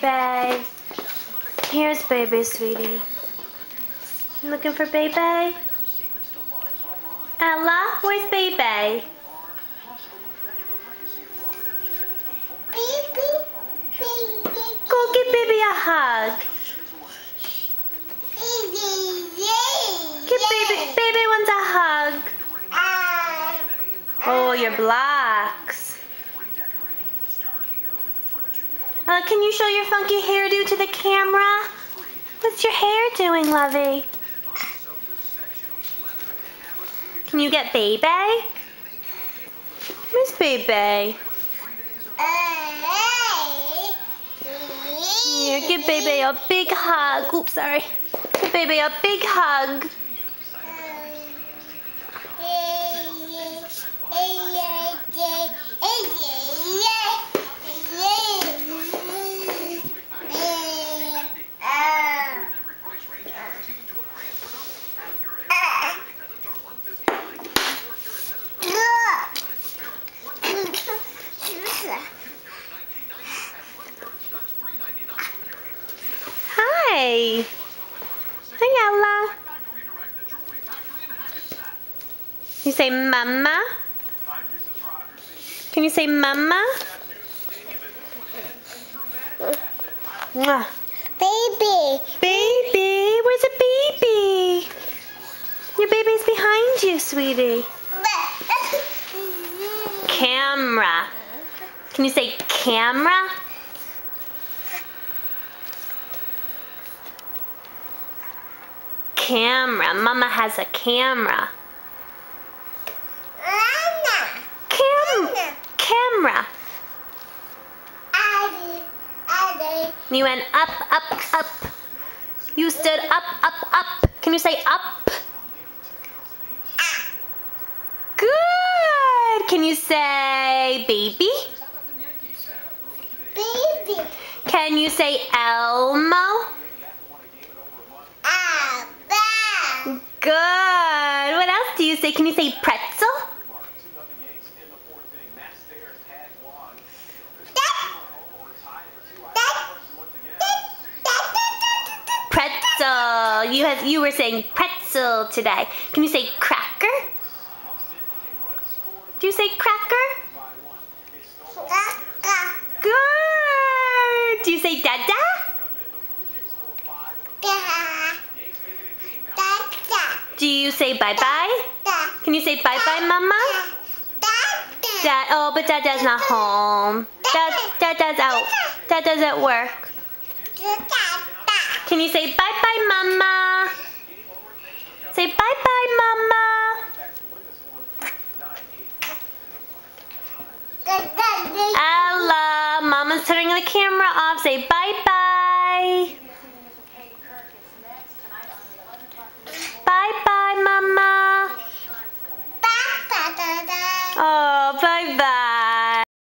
Baby. Here's Baby, sweetie. You looking for Baby? Ella, where's Baby? Baby. Go give Baby a hug. Give Baby wants a hug. Oh, your blocks. Can you show your funky hairdo to the camera? What's your hair doing, lovey? Can you get Baby? Where's Baby? Here, give Baby a big hug. Oops, sorry. Give Baby a big hug. Hi. Hi, Ella. You say mama? Can you say mama? Mwah. Baby. Baby? Where's a baby? Your baby's behind you, sweetie. Camera. Can you say camera? Camera. Mama has a camera. Camera. You went up, up, up. You stood up, up, up. Can you say up? Good. Can you say baby? Baby. Can you say Elmo? Good. What else do you say? Can you say pretzel? Pretzel. You were saying pretzel today. Can you say cracker? Do you say cracker? Good. Do you say dada? Do you say bye-bye? Can you say bye-bye, Mama? Dad, oh, but Dada's not home. Dada's out. Dada's at work. Can you say bye-bye, Mama? Say bye-bye, Mama. Ella, Mama's turning the camera off. Say bye-bye.